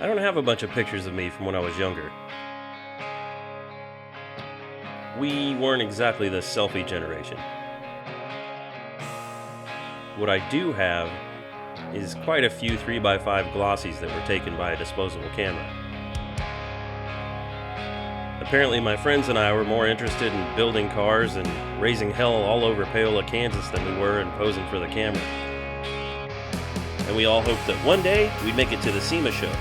I don't have a bunch of pictures of me from when I was younger. We weren't exactly the selfie generation. What I do have is quite a few 3x5 glossies that were taken by a disposable camera. Apparently my friends and I were more interested in building cars and raising hell all over Paola, Kansas than we were in posing for the camera. And we all hoped that one day we'd make it to the Sema show.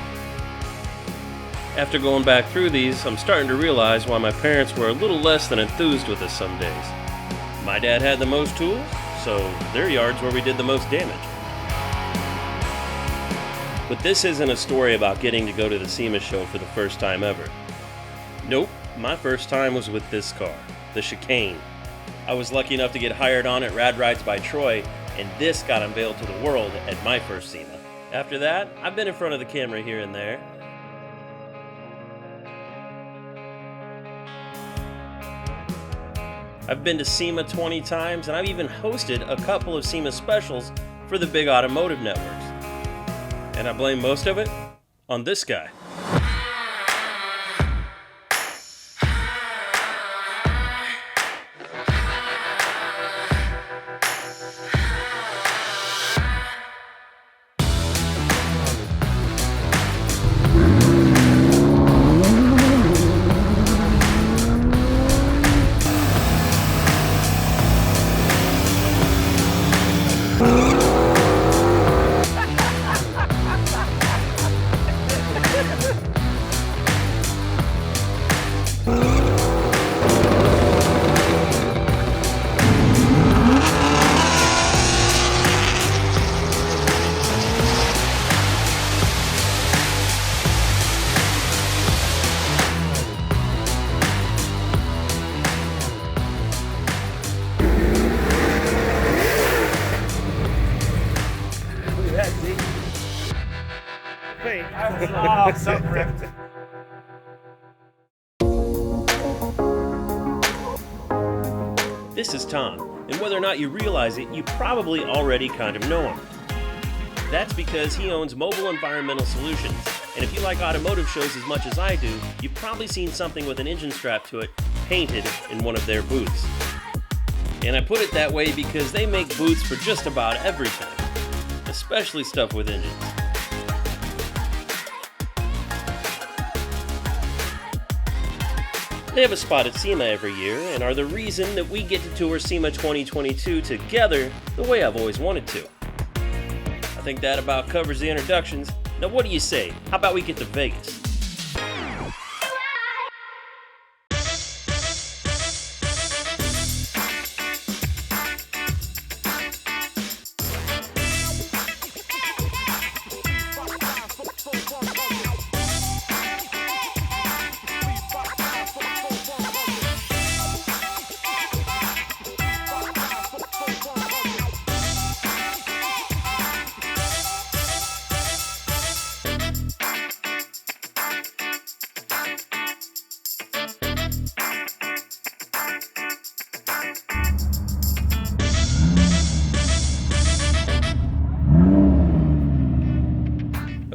After going back through these, I'm starting to realize why my parents were a little less than enthused with us some days. My dad had the most tools, so their yard's where we did the most damage. But this isn't a story about getting to go to the Sema show for the first time ever. Nope, my first time was with this car, the Chicane. I was lucky enough to get hired on at Rad Rides by Troy, and this got unveiled to the world at my first Sema. After that, I've been in front of the camera here and there. I've been to Sema 20 times, and I've even hosted a couple of Sema specials for the big automotive networks. And I blame most of it on this guy. Oh, so ripped. This is Tom, and whether or not you realize it, you probably already kind of know him. That's because he owns Mobile Environmental Solutions, and if you like automotive shows as much as I do, you've probably seen something with an engine strap to it painted in one of their booths. And I put it that way because they make booths for just about everything, especially stuff with engines. They have a spot at Sema every year and are the reason that we get to tour Sema 2022 together the way I've always wanted to. I think that about covers the introductions. Now what do you say? How about we get to Vegas?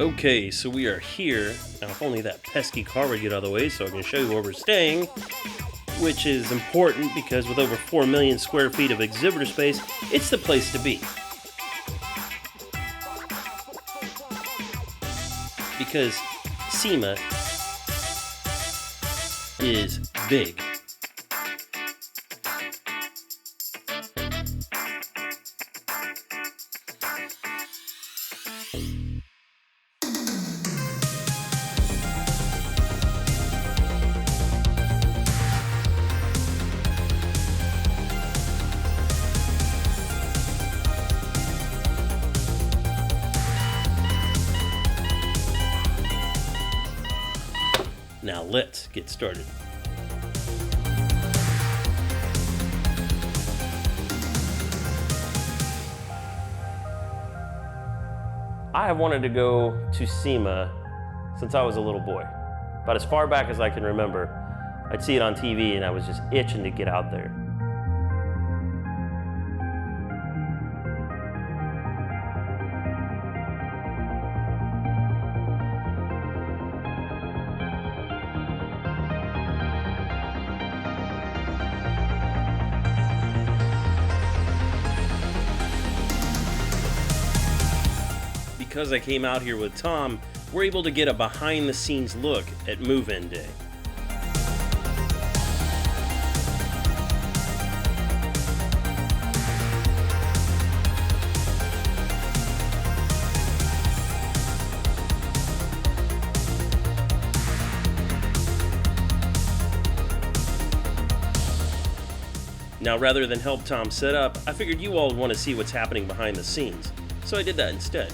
Okay, so we are here. Now, if only that pesky car would get out of the way so I can show you where we're staying, which is important because with over 4 million square feet of exhibitor space, it's the place to be. Because Sema is big. Now let's get started. I have wanted to go to Sema since I was a little boy. About as far back as I can remember, I'd see it on TV and I was just itching to get out there. because I came out here with Tom, we're able to get a behind-the-scenes look at move-in day. Now, rather than help Tom set up, I figured you all would want to see what's happening behind the scenes, so I did that instead.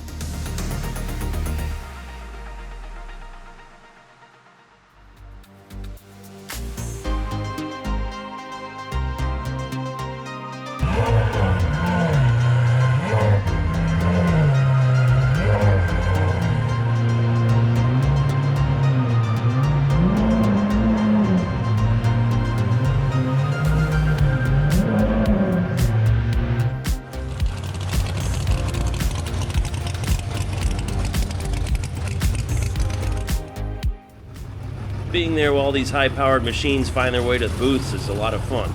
Being there while these high-powered machines find their way to the booths is a lot of fun.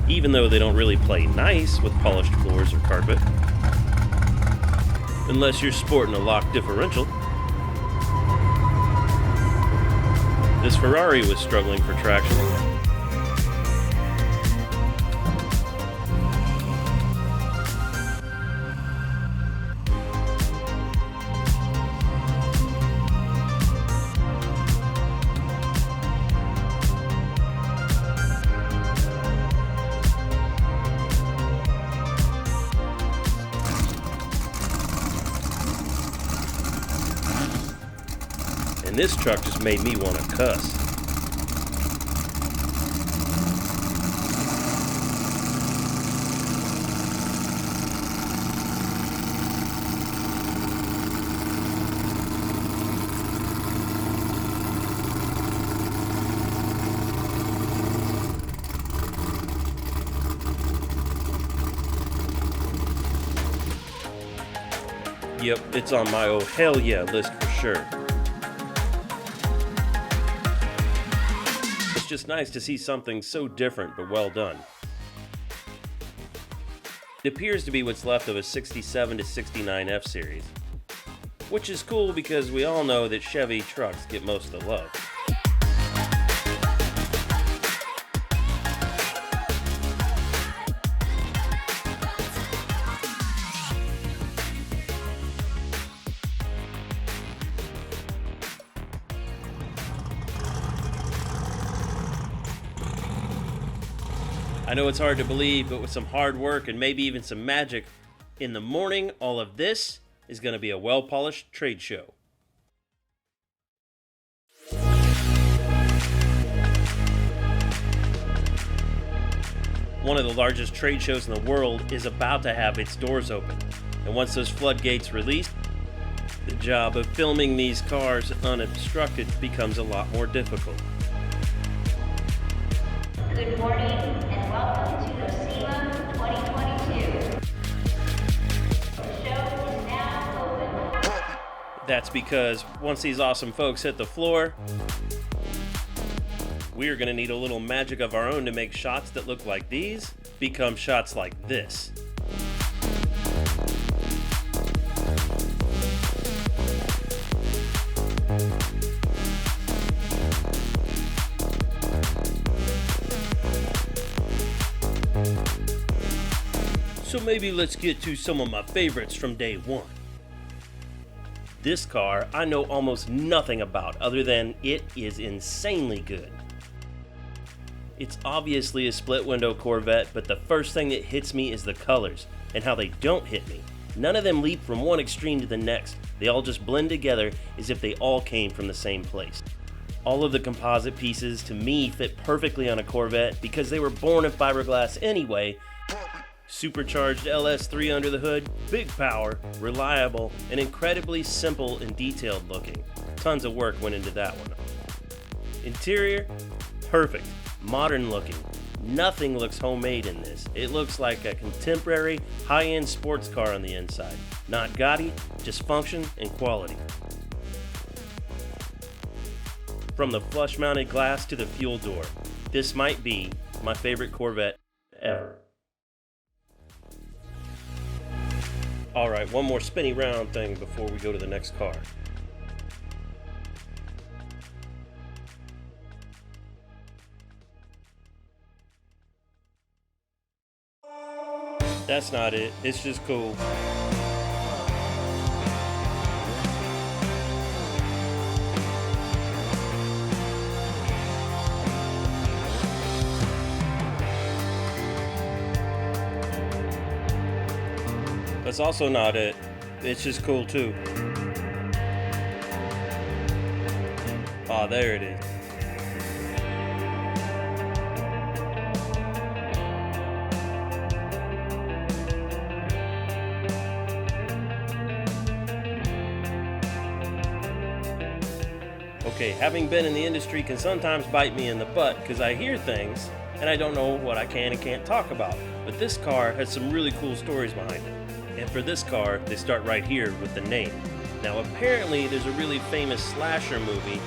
Even though they don't really play nice with polished floors or carpet. Unless you're sporting a lock differential. This Ferrari was struggling for traction. And this truck just made me want to cuss. Yep, it's on my oh hell yeah list for sure. It's just nice to see something so different but well done. It appears to be what's left of a 67 to 69 F series, which is cool because we all know that Chevy trucks get most of the love. I know it's hard to believe, but with some hard work and maybe even some magic, in the morning, all of this is going to be a well-polished trade show. One of the largest trade shows in the world is about to have its doors open. And once those floodgates release, the job of filming these cars unobstructed becomes a lot more difficult. Good morning and welcome to the Sema 2022. The show is now open. That's because once these awesome folks hit the floor, we're going to need a little magic of our own to make shots that look like these become shots like this. So maybe let's get to some of my favorites from day one. This car I know almost nothing about other than it is insanely good. It's obviously a split window Corvette, but the first thing that hits me is the colors and how they don't hit me. None of them leap from one extreme to the next. They all just blend together as if they all came from the same place. All of the composite pieces to me fit perfectly on a Corvette because they were born of fiberglass anyway. Supercharged LS3 under the hood, big power, reliable, and incredibly simple and detailed looking. Tons of work went into that one. Interior, perfect, modern looking. Nothing looks homemade in this. It looks like a contemporary, high-end sports car on the inside. Not gaudy, just function and quality. From the flush-mounted glass to the fuel door, this might be my favorite Corvette ever. Alright, one more spinny round thing before we go to the next car. That's not it, it's just cool. That's also not it. It's just cool too. Ah, there it is. Okay, having been in the industry can sometimes bite me in the butt because I hear things and I don't know what I can and can't talk about. But this car has some really cool stories behind it. And for this car, they start right here with the name. Now apparently there's a really famous slasher movie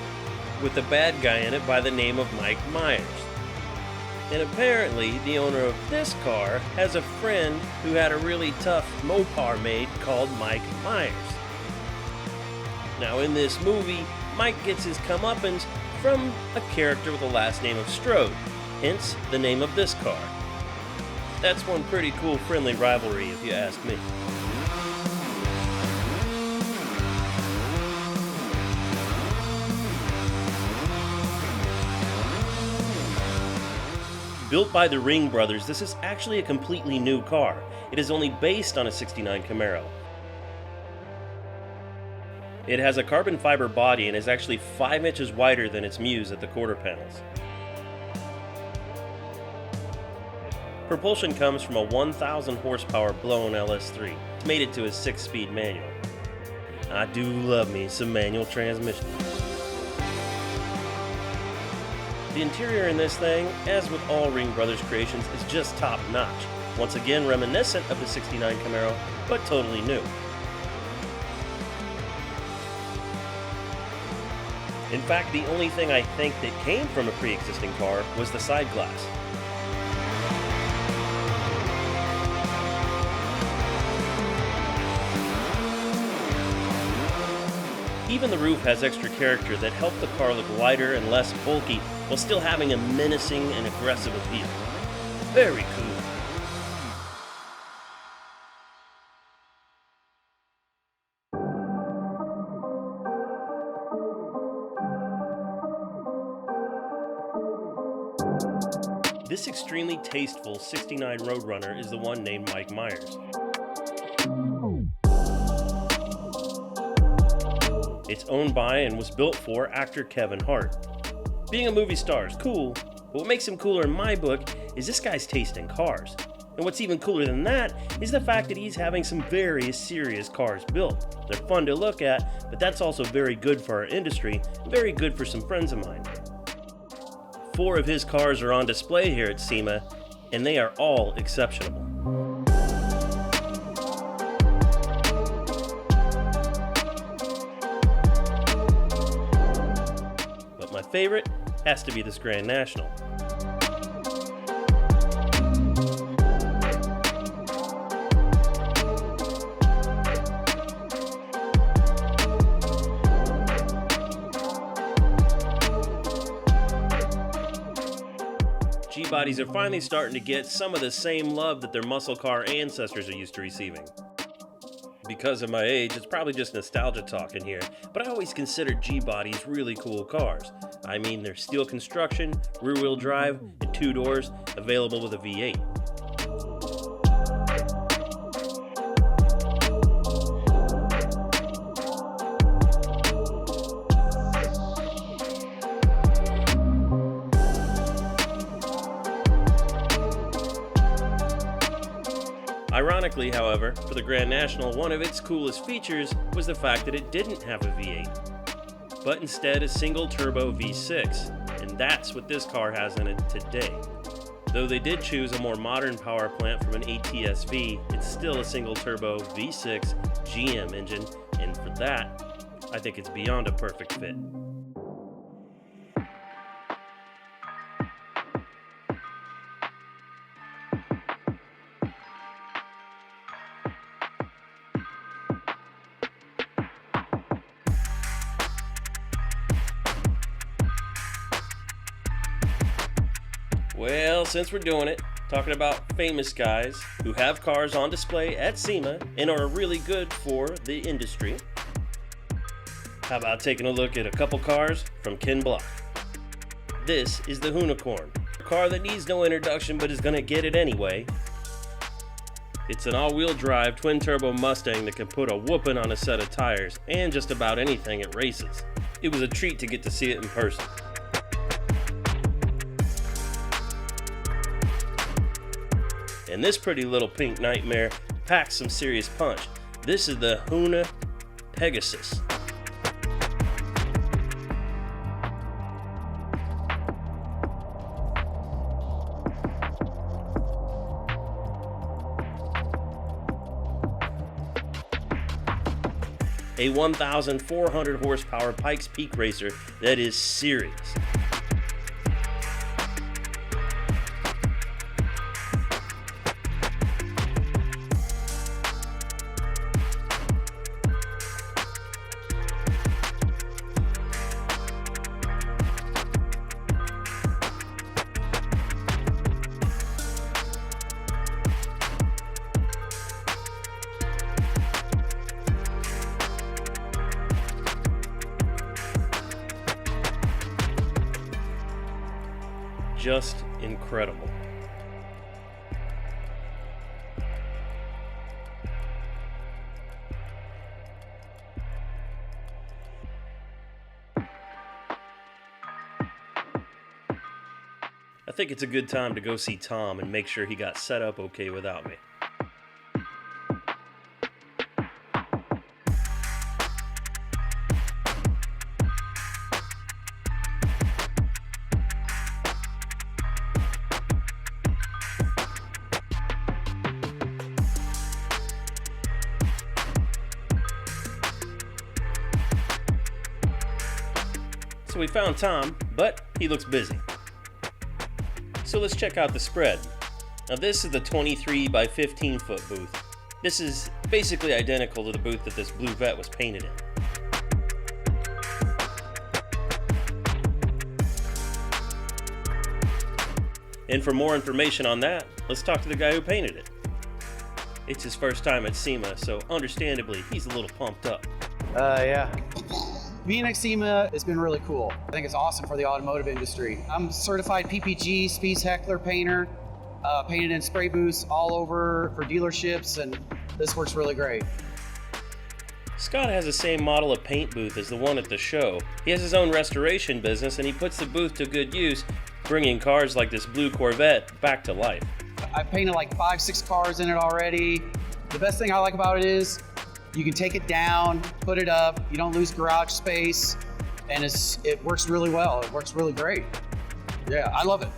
with a bad guy in it by the name of Mike Myers. And apparently the owner of this car has a friend who had a really tough Mopar made called Mike Myers. Now in this movie, Mike gets his comeuppance from a character with the last name of Strode, hence the name of this car. That's one pretty cool friendly rivalry if you ask me. Built by the Ringbrothers, this is actually a completely new car. It is only based on a '69 Camaro. It has a carbon fiber body and is actually 5 inches wider than its muse at the quarter panels. Propulsion comes from a 1,000 horsepower blown LS3, mated to a 6-speed manual. I do love me some manual transmission. The interior in this thing, as with all Ringbrothers creations, is just top notch. Once again reminiscent of the '69 Camaro, but totally new. In fact, the only thing I think that came from a pre-existing car was the side glass. Even the roof has extra character that help the car look lighter and less bulky while still having a menacing and aggressive appeal. Very cool. This extremely tasteful '69 Roadrunner is the one named Mike Myers. It's owned by and was built for actor Kevin Hart. Being a movie star is cool, but what makes him cooler in my book is this guy's taste in cars. And what's even cooler than that is the fact that he's having some very serious cars built. They're fun to look at, but that's also very good for our industry, and very good for some friends of mine. 4 of his cars are on display here at Sema, and they are all exceptional. But my favorite has to be this Grand National. G-bodies are finally starting to get some of the same love that their muscle car ancestors are used to receiving. Because of my age, it's probably just nostalgia talking here, but I always considered G-bodies really cool cars. I mean, they're steel construction, rear-wheel drive, and 2 doors, available with a V8. Ironically, however, for the Grand National, one of its coolest features was the fact that it didn't have a V8, but instead a single-turbo V6, and that's what this car has in it today. Though they did choose a more modern power plant from an ATS-V, it's still a single-turbo V6 GM engine, and for that, I think it's beyond a perfect fit. Well, since we're doing it, talking about famous guys who have cars on display at Sema and are really good for the industry, how about taking a look at a couple cars from Ken Block? This is the Hoonicorn, a car that needs no introduction but is gonna get it anyway. It's an all-wheel drive twin-turbo Mustang that can put a whooping on a set of tires and just about anything it races. It was a treat to get to see it in person. And this pretty little pink nightmare packs some serious punch. This is the Hoona Pegasus. A 1,400 horsepower Pikes Peak racer that is serious. Just incredible. I think it's a good time to go see Tom and make sure he got set up okay without me. So we found Tom, but he looks busy. So let's check out the spread. Now this is the 23 by 15 foot booth. This is basically identical to the booth that this blue Vet was painted in. And for more information on that, let's talk to the guy who painted it. It's his first time at Sema, so understandably he's a little pumped up. Yeah. Being at Sema has been really cool. I think it's awesome for the automotive industry. I'm certified PPG, Spies Heckler painter, painted in spray booths all over for dealerships, and this works really great. Scott has the same model of paint booth as the one at the show. He has his own restoration business and he puts the booth to good use, bringing cars like this blue Corvette back to life. I've painted like 5-6 cars in it already. The best thing I like about it is you can take it down, put it up, you don't lose garage space, and it works really well. It works really great. Yeah, I love it.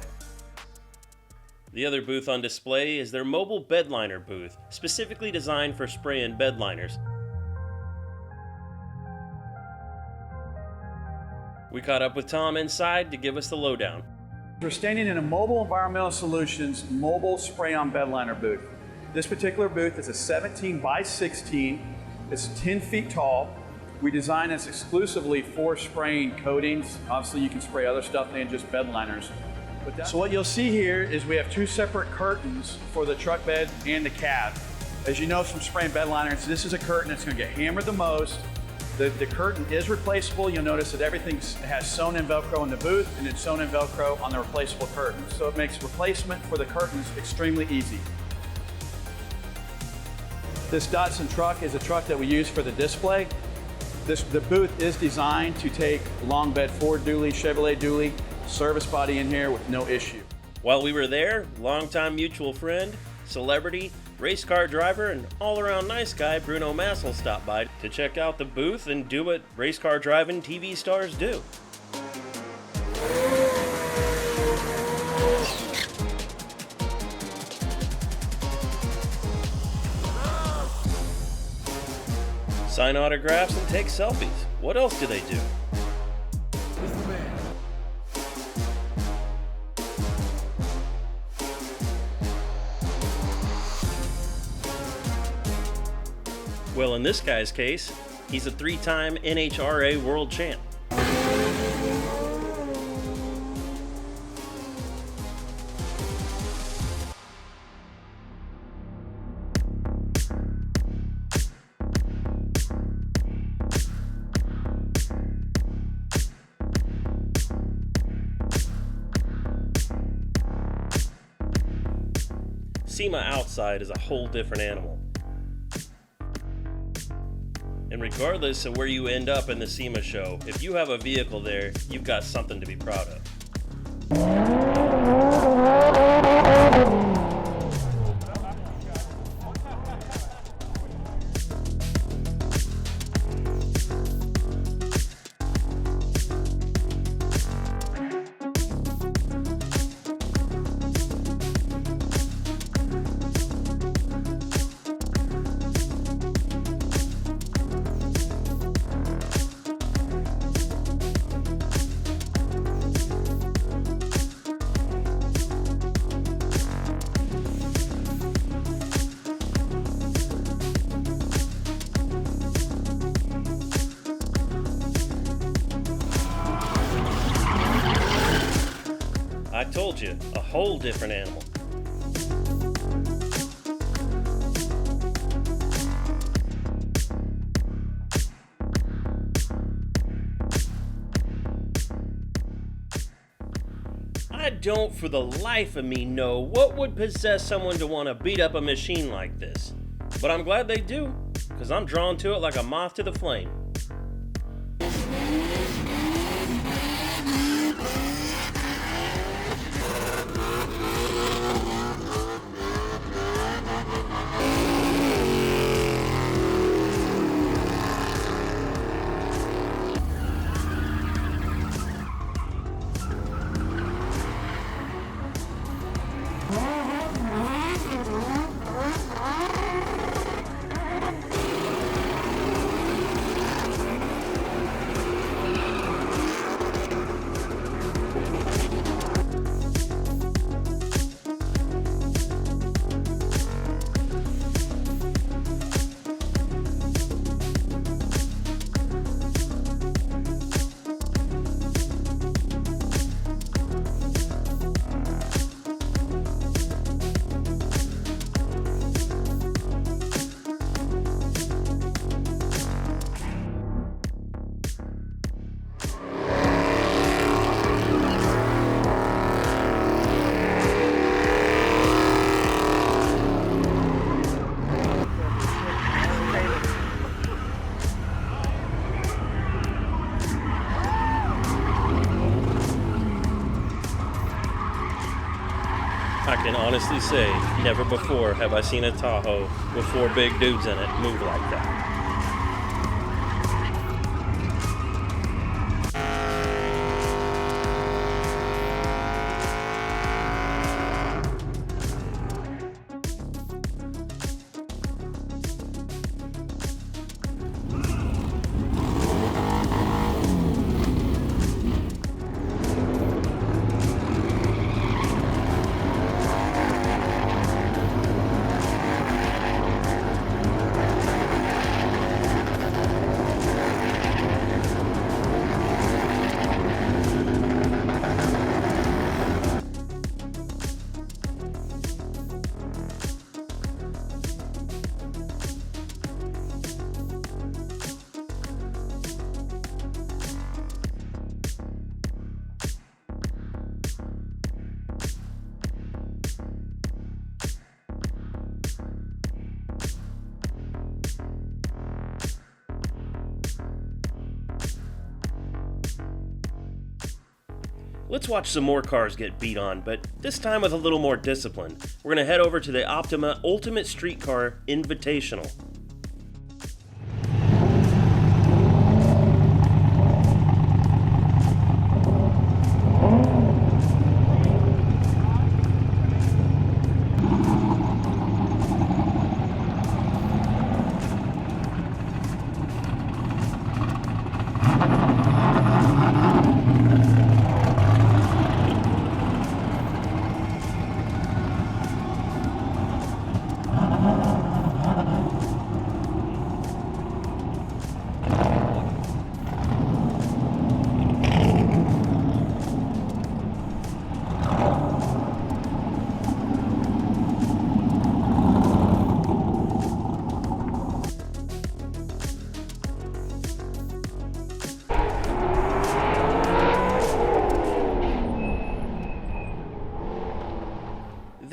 The other booth on display is their mobile bed liner booth, specifically designed for spraying bed liners. We caught up with Tom inside to give us the lowdown. We're standing in a Mobile Environmental Solutions mobile spray-on bed liner booth. This particular booth is a 17 by 16. It's 10 feet tall. We designed this exclusively for spraying coatings. Obviously, you can spray other stuff than just bed liners. So what you'll see here is we have two separate curtains for the truck bed and the cab. As you know from spraying bed liners, this is a curtain that's going to get hammered the most. The curtain is replaceable. You'll notice that everything has sewn-in Velcro in the booth and it's sewn-in Velcro on the replaceable curtain. So it makes replacement for the curtains extremely easy. This Datsun truck is a truck that we use for the display. The booth is designed to take long bed Ford dually, Chevrolet dually, service body in here with no issue. While we were there, longtime mutual friend, celebrity, race car driver, and all-around nice guy Bruno Massel stopped by to check out the booth and do what race car driving TV stars do. Sign autographs and take selfies. What else do they do? Well, in this guy's case, he's a 3-time NHRA world champ. Sema outside is a whole different animal. And regardless of where you end up in the Sema show, if you have a vehicle there, you've got something to be proud of. I told you, a whole different animal. I don't for the life of me know what would possess someone to want to beat up a machine like this. But I'm glad they do, because I'm drawn to it like a moth to the flame. I can honestly say, never before have I seen a Tahoe with 4 big dudes in it move like that. Let's watch some more cars get beat on, but this time with a little more discipline. We're going to head over to the Optima Ultimate Streetcar Invitational.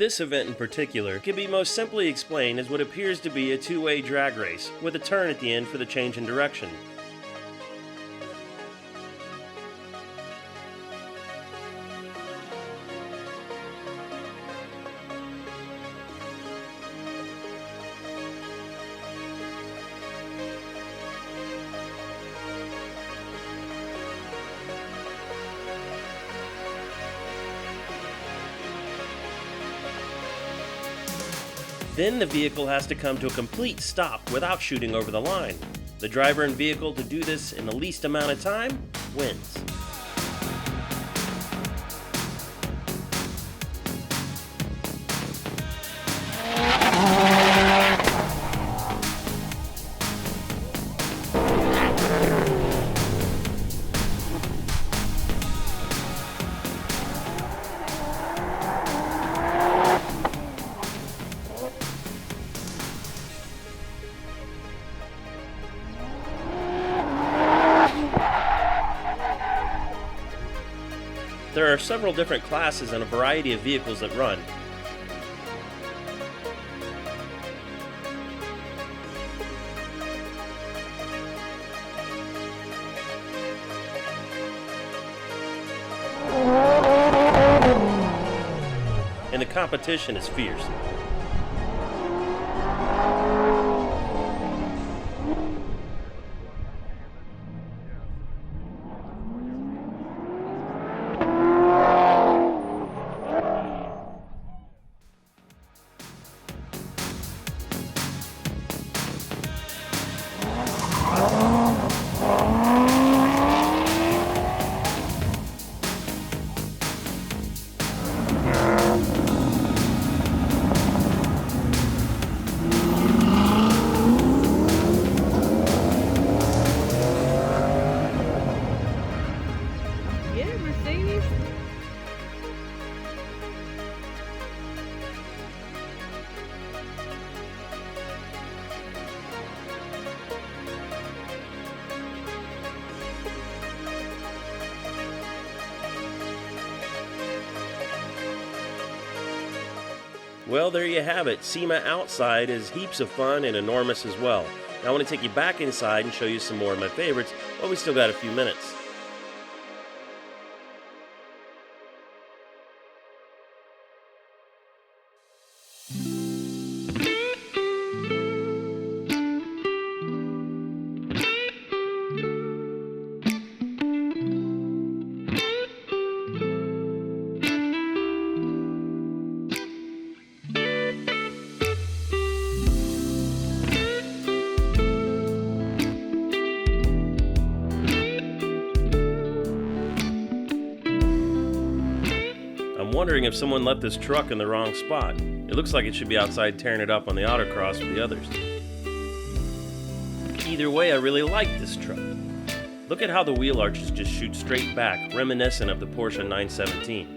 This event in particular can be most simply explained as what appears to be a two-way drag race, with a turn at the end for the change in direction. Then the vehicle has to come to a complete stop without shooting over the line. The driver and vehicle to do this in the least amount of time wins. There are several different classes and a variety of vehicles that run. And the competition is fierce. Well, there you have it. Sema outside is heaps of fun and enormous as well. Now I want to take you back inside and show you some more of my favorites, but we still got a few minutes. I'm wondering if someone left this truck in the wrong spot. It looks like it should be outside tearing it up on the autocross with the others. Either way, I really like this truck. Look at how the wheel arches just shoot straight back, reminiscent of the Porsche 917.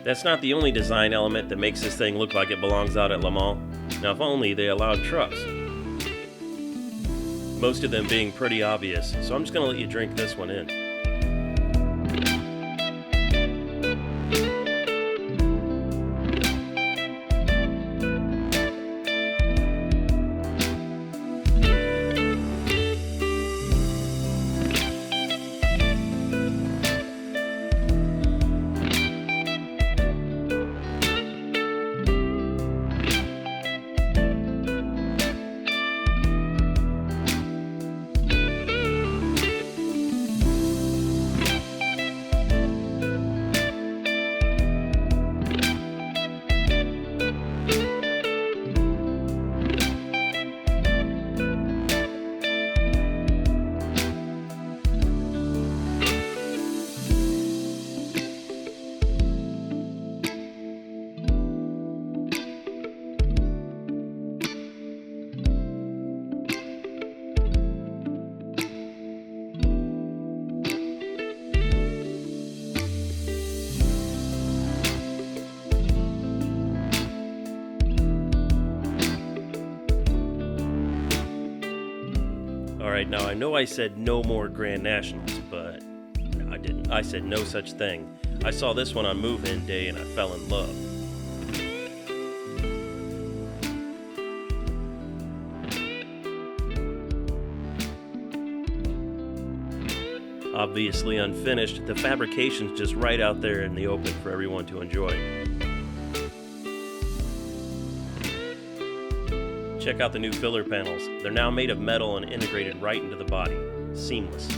That's not the only design element that makes this thing look like it belongs out at Le Mans. Now if only they allowed trucks. Most of them being pretty obvious, so I'm just going to let you drink this one in. Alright, now I know I said no more Grand Nationals, but no, I didn't. I said no such thing. I saw this one on move-in day and I fell in love. Obviously unfinished, the fabrication's just right out there in the open for everyone to enjoy. Check out the new filler panels. They're now made of metal and integrated right into the body. Seamless.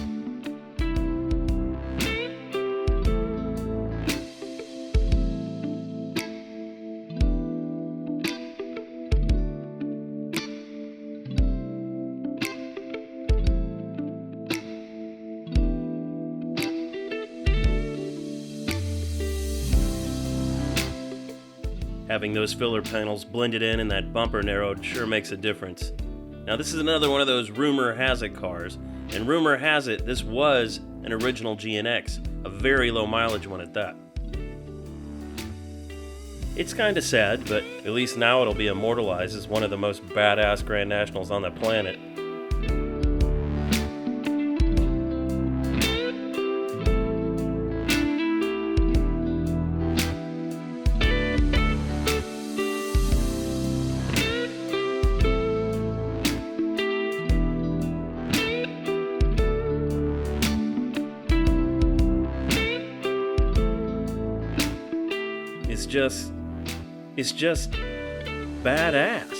Having those filler panels blended in and that bumper narrowed sure makes a difference. Now this is another one of those rumor has it cars, and rumor has it this was an original GNX, a very low mileage one at that. It's kinda sad, but at least now it'll be immortalized as one of the most badass Grand Nationals on the planet. It's just badass.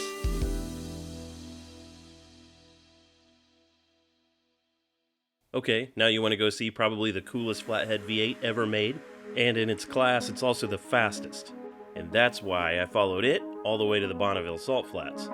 Okay, now you want to go see probably the coolest flathead V8 ever made, and in its class it's also the fastest. And that's why I followed it all the way to the Bonneville Salt Flats.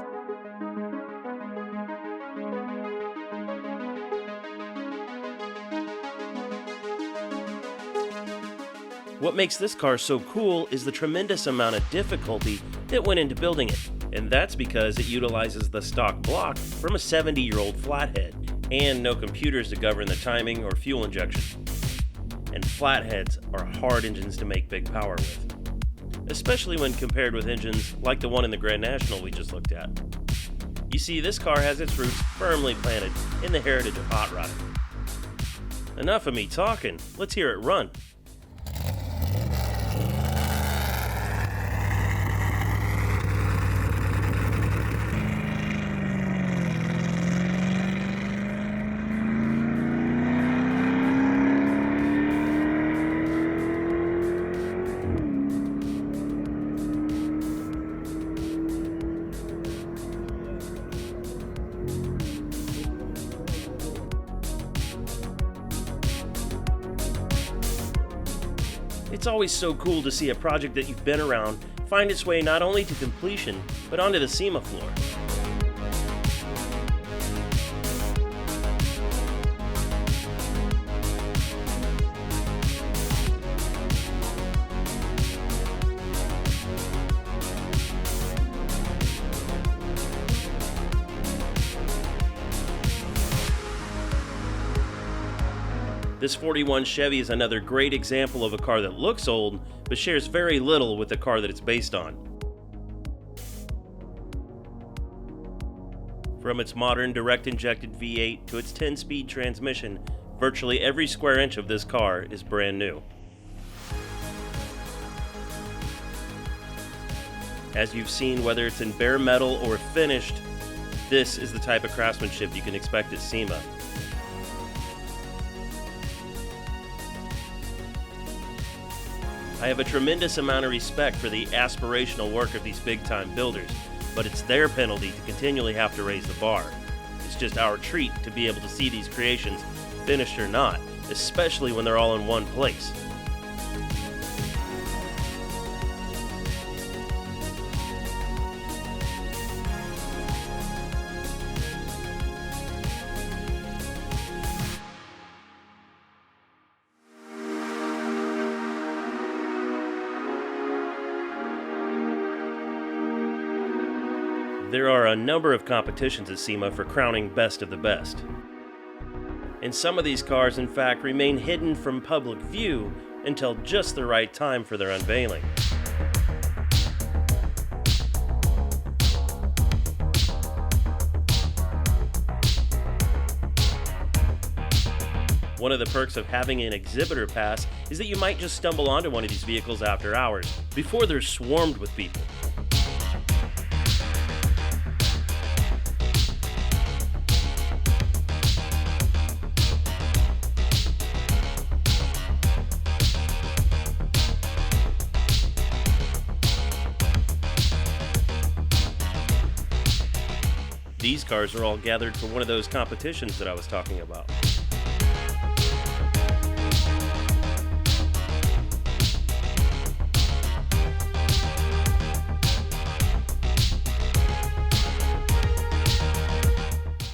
What makes this car so cool is the tremendous amount of difficulty that went into building it, and that's because it utilizes the stock block from a 70-year-old flathead, and no computers to govern the timing or fuel injection. And flatheads are hard engines to make big power with, especially when compared with engines like the one in the Grand National we just looked at. You see, this car has its roots firmly planted in the heritage of hot rodding. Enough of me talking, let's hear it run. It's always so cool to see a project that you've been around find its way not only to completion, but onto the Sema floor. This 41 Chevy is another great example of a car that looks old, but shares very little with the car that it's based on. From its modern direct-injected V8 to its 10-speed transmission, virtually every square inch of this car is brand new. As you've seen, whether it's in bare metal or finished, this is the type of craftsmanship you can expect at Sema. I have a tremendous amount of respect for the aspirational work of these big-time builders, but it's their penalty to continually have to raise the bar. It's just our treat to be able to see these creations, finished or not, especially when they're all in one place. There are a number of competitions at Sema for crowning best of the best. And some of these cars, in fact, remain hidden from public view until just the right time for their unveiling. One of the perks of having an exhibitor pass is that you might just stumble onto one of these vehicles after hours, before they're swarmed with people. these cars are all gathered for one of those competitions that I was talking about.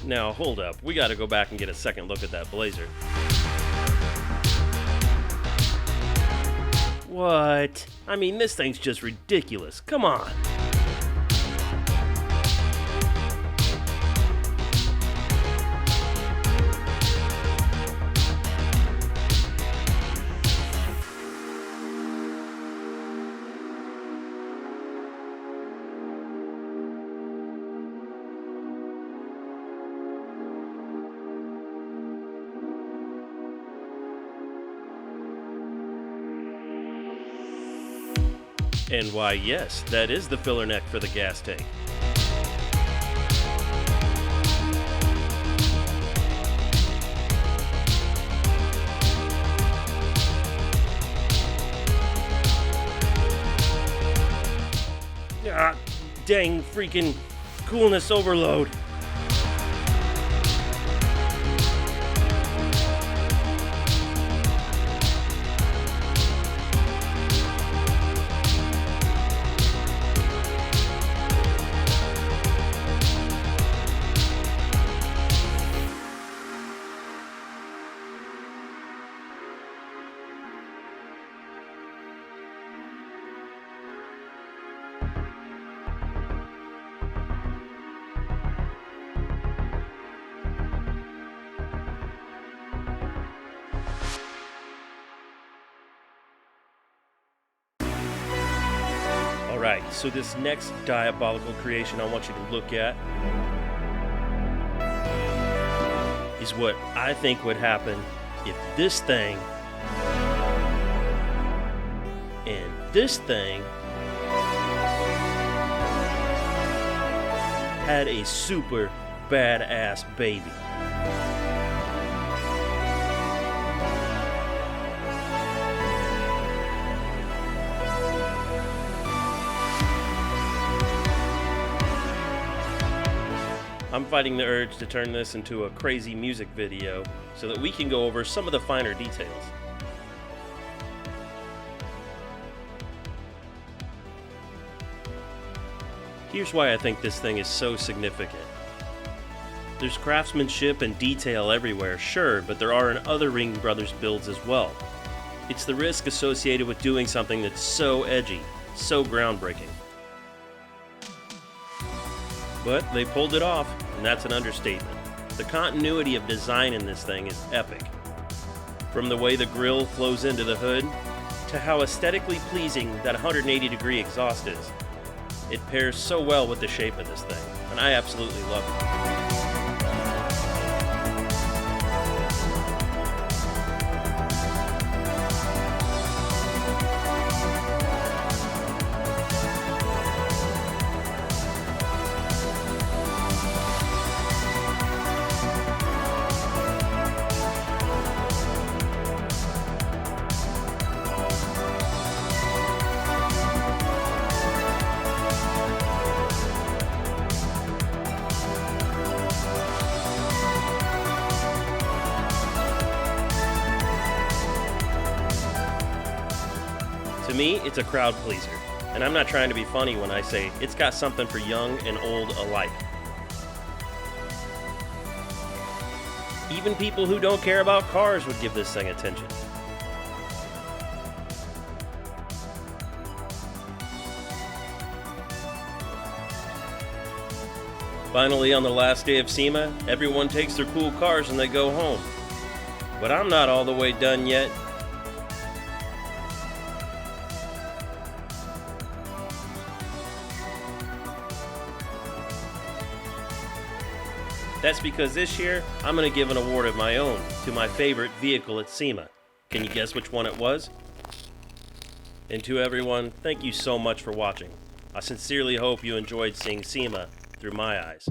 Now, hold up. We gotta go back and get a second look at that Blazer. What? I mean, this thing's just ridiculous. Come on. And why, yes, that is the filler neck for the gas tank. Ah, dang freaking coolness overload. Alright, so this next diabolical creation I want you to look at is what I think would happen if this thing and this thing had a super badass baby. I'm fighting the urge to turn this into a crazy music video so that we can go over some of the finer details. Here's why I think this thing is so significant. There's craftsmanship and detail everywhere, sure, but there are in other Ringbrothers builds as well. It's the risk associated with doing something that's so edgy, so groundbreaking. But they pulled it off, and that's an understatement. The continuity of design in this thing is epic. From the way the grille flows into the hood, to how aesthetically pleasing that 180-degree exhaust is. It pairs so well with the shape of this thing, and I absolutely love it. To me, it's a crowd pleaser, and I'm not trying to be funny when I say it's got something for young and old alike. Even people who don't care about cars would give this thing attention. Finally, on the last day of Sema, everyone takes their cool cars and they go home. But I'm not all the way done yet. That's because this year, I'm going to give an award of my own to my favorite vehicle at Sema. Can you guess which one it was? And to everyone, thank you so much for watching. I sincerely hope you enjoyed seeing Sema through my eyes.